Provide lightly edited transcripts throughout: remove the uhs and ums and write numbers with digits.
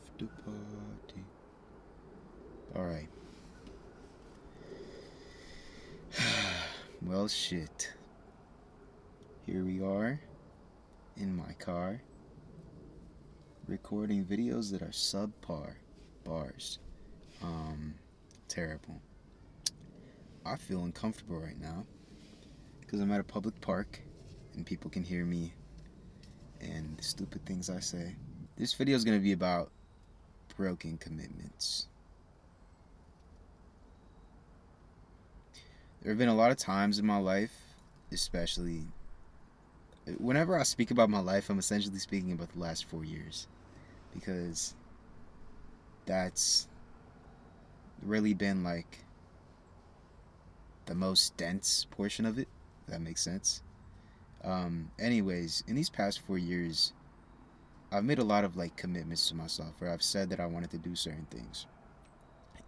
after party. Alright. Well, shit. Here we are in my car recording videos that are subpar bars. Terrible. I feel uncomfortable right now because I'm at a public park and people can hear me and the stupid things I say. This video is going to be about broken commitments. There have been a lot of times in my life, especially whenever I speak about my life, I'm essentially speaking about the last 4 years because that's really been like the most dense portion of it, if that makes sense. Anyways, in these past 4 years, I've made a lot of like commitments to myself where I've said that I wanted to do certain things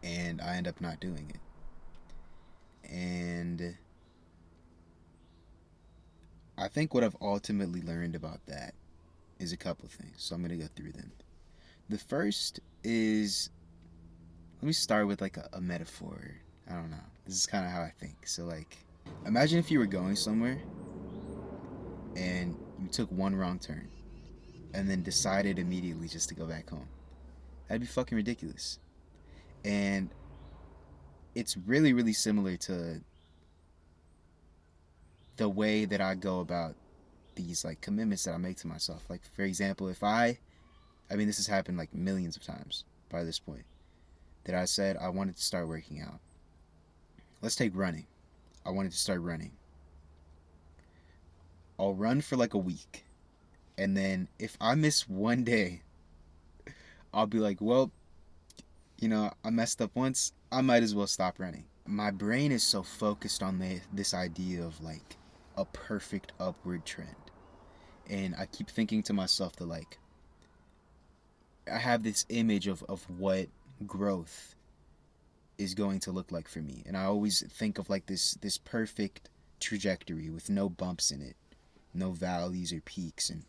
and I end up not doing it. And I think what I've ultimately learned about that is a couple things. So I'm going to go through them. The first is, let me start with like a metaphor. I don't know. This is kind of how I think. So like, imagine if you were going somewhere and you took one wrong turn and then decided immediately just to go back home. That'd be fucking ridiculous. And it's really, really similar to the way that I go about these like commitments that I make to myself. Like, for example, if I mean, this has happened like millions of times by this point, that I said I wanted to start working out. Let's take running. I wanted to start running. I'll run for like a week. And then if I miss one day, I'll be like, well, I messed up once. I might as well stop running. My brain is so focused on this idea of like a perfect upward trend. And I keep thinking to myself that like I have this image of what growth is going to look like for me. And I always think of like this perfect trajectory with no bumps in it, no valleys or peaks. And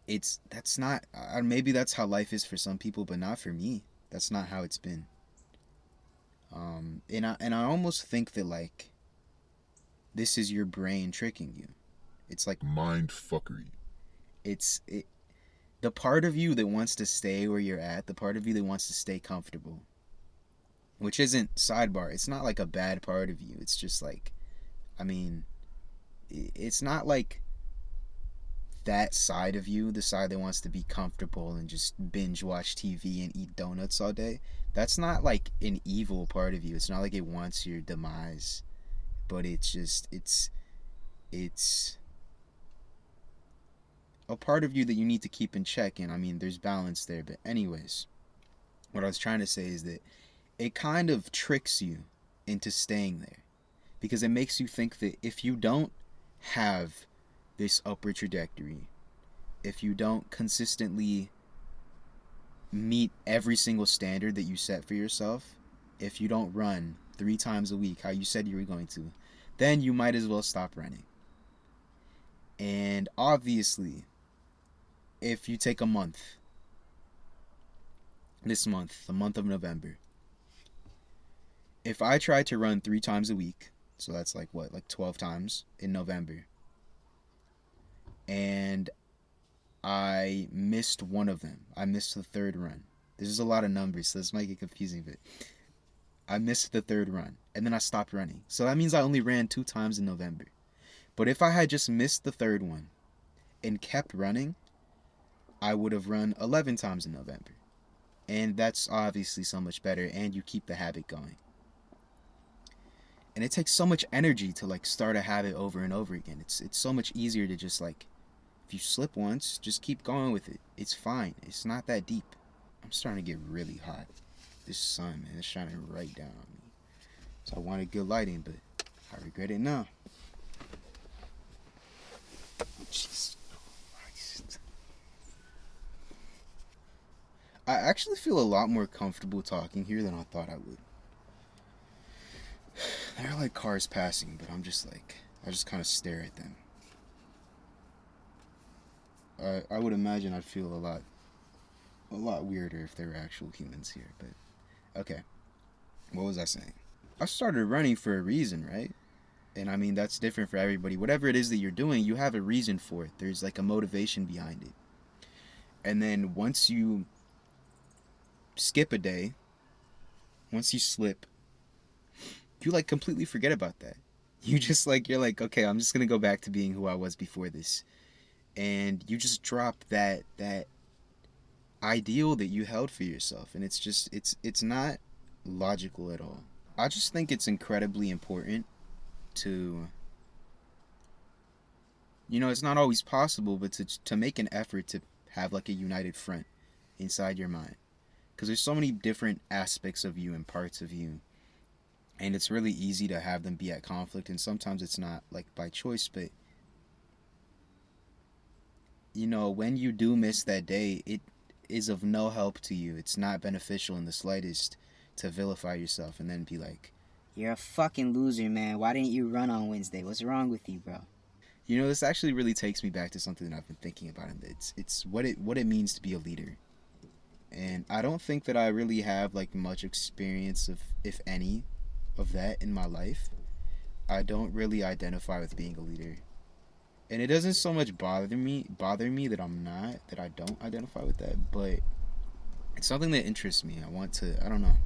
that's not, maybe that's how life is for some people, but not for me. That's not how it's been. And I almost think that like this is your brain tricking you. It's like mind fuckery. The part of you that wants to stay where you're at, the part of you that wants to stay comfortable, which isn't sidebar. It's not like a bad part of you. It's just like, I mean, it's not like that side of you, the side that wants to be comfortable and just binge watch TV and eat donuts all day. That's not like an evil part of you. It's not like it wants your demise, but it's a part of you that you need to keep in check. And I mean, there's balance there. But anyways, what I was trying to say is that it kind of tricks you into staying there because it makes you think that if you don't have this upward trajectory, if you don't consistently meet every single standard that you set for yourself, if you don't run 3 times a week how you said you were going to, then you might as well stop running. And obviously, if you take a month, this month, the month of November, if I try to run 3 times a week, so that's like what, like 12 times in November, and I missed one of them. I missed the third run. This is a lot of numbers, so this might get confusing, but I missed the third run, and then I stopped running. So that means I only ran 2 times in November. But if I had just missed the third one and kept running, I would have run 11 times in November. And that's obviously so much better, and you keep the habit going. And it takes so much energy to like start a habit over and over again. It's so much easier to just like, if you slip once, just keep going with it. It's fine. It's not that deep. I'm starting to get really hot. This sun, man, is shining right down on me. So I wanted good lighting, but I regret it now. Jesus Christ. I actually feel a lot more comfortable talking here than I thought I would. There are like cars passing, but I'm just like, I just kind of stare at them. I would imagine I'd feel a lot a lot weirder if there were actual humans here. But okay, what was I saying? I started running for a reason, right? And I mean, that's different for everybody. Whatever it is that you're doing, you have a reason for it. There's like a motivation behind it. And then once you skip a day, once you slip, you like completely forget about that. You just like, you're like, okay, I'm just going to go back to being who I was before this. And you just drop that ideal that you held for yourself, and it's not logical at all. I just think it's incredibly important to, it's not always possible, but to make an effort to have like a united front inside your mind, because there's so many different aspects of you and parts of you, and it's really easy to have them be at conflict, and sometimes it's not like by choice, but when you do miss that day, it is of no help to you. It's not beneficial in the slightest to vilify yourself and then be like, You're a fucking loser, man. Why didn't you run on Wednesday? What's wrong with you, bro? this actually really takes me back to something that I've been thinking about, and it's what it means to be a leader. And I don't think that I really have like much experience of, if any, of that in my life. I don't really identify with being a leader. And it doesn't so much bother me that I don't identify with that, but it's something that interests me. I don't know.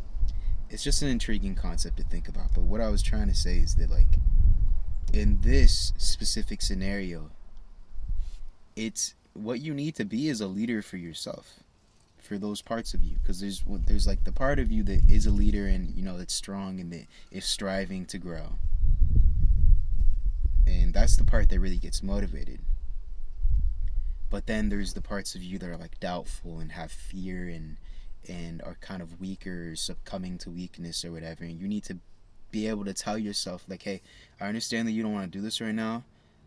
It's just an intriguing concept to think about. But what I was trying to say is that, like, in this specific scenario, it's what you need to be is a leader for yourself, for those parts of you, because there's like the part of you that is a leader, and it's strong and that is striving to grow, and that's the part that really gets motivated. But then there's the parts of you that are like doubtful and have fear and are kind of weaker, succumbing to weakness or whatever, and you need to be able to tell yourself, like, hey, I understand that you don't want to do this right now.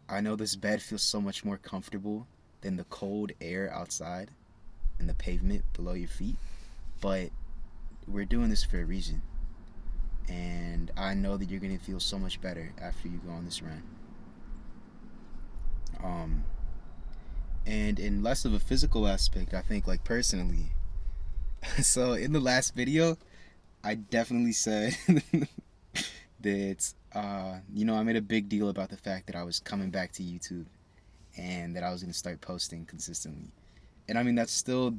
I know this bed feels so much more comfortable than the cold air outside and the pavement below your feet, but we're doing this for a reason, and I know that you're going to feel so much better after you go on this run. um and in less of a physical aspect, I think, like, personally, so in the last video I definitely said that I made a big deal about the fact that I was coming back to YouTube and that I was going to start posting consistently. And I mean, that's still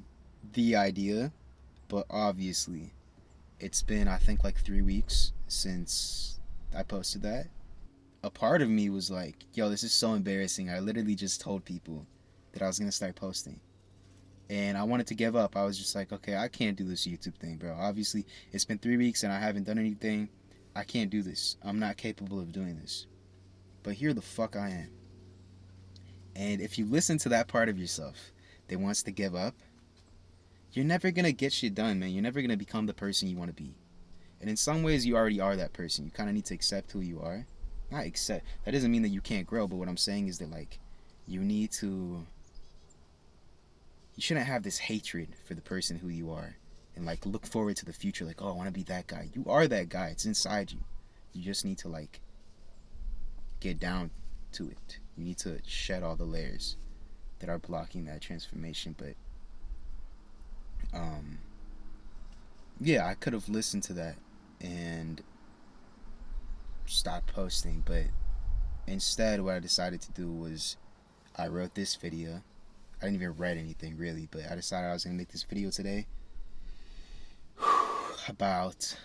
the idea, but obviously it's been, I think, like 3 weeks since I posted that. A part of me was like, yo, this is so embarrassing. I literally just told people that I was going to start posting. And I wanted to give up. I was just like, okay, I can't do this YouTube thing, bro. Obviously, it's been 3 weeks and I haven't done anything. I can't do this. I'm not capable of doing this. But here the fuck I am. And if you listen to that part of yourself that wants to give up, you're never gonna get shit done, man. You're never gonna become the person you want to be. And in some ways, you already are that person. You kind of need to accept who you are. Not accept. That doesn't mean that you can't grow. But what I'm saying is that, like, you need to. You shouldn't have this hatred for the person who you are, and like look forward to the future. Like, oh, I want to be that guy. You are that guy. It's inside you. You just need to like get down to it. You need to shed all the layers that are blocking that transformation. But um, yeah, I could have listened to that and stopped posting, but instead, what I decided to do was I wrote this video. I didn't even write anything really, but I decided I was gonna make this video today about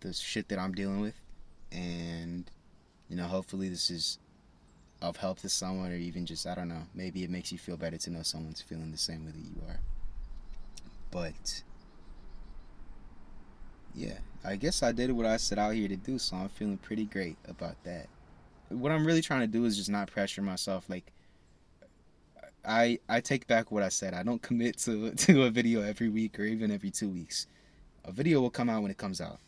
the shit that I'm dealing with, and hopefully this is of help to someone, or even just, I don't know, maybe it makes you feel better to know someone's feeling the same way that you are. But yeah, I guess I did what I set out here to do, so I'm feeling pretty great about that. What I'm really trying to do is just not pressure myself. Like, I take back what I said. I don't commit to a video every week or even every 2 weeks. A video will come out when it comes out,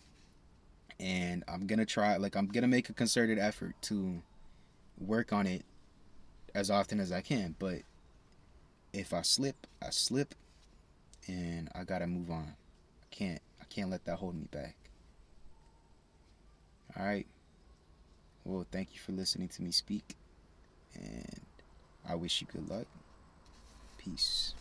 and I'm gonna try. Like, I'm gonna make a concerted effort to work on it as often as I can. But if I slip, I slip, and I gotta move on. I can't let that hold me back. All right. Well, thank you for listening to me speak, and I wish you good luck. Peace.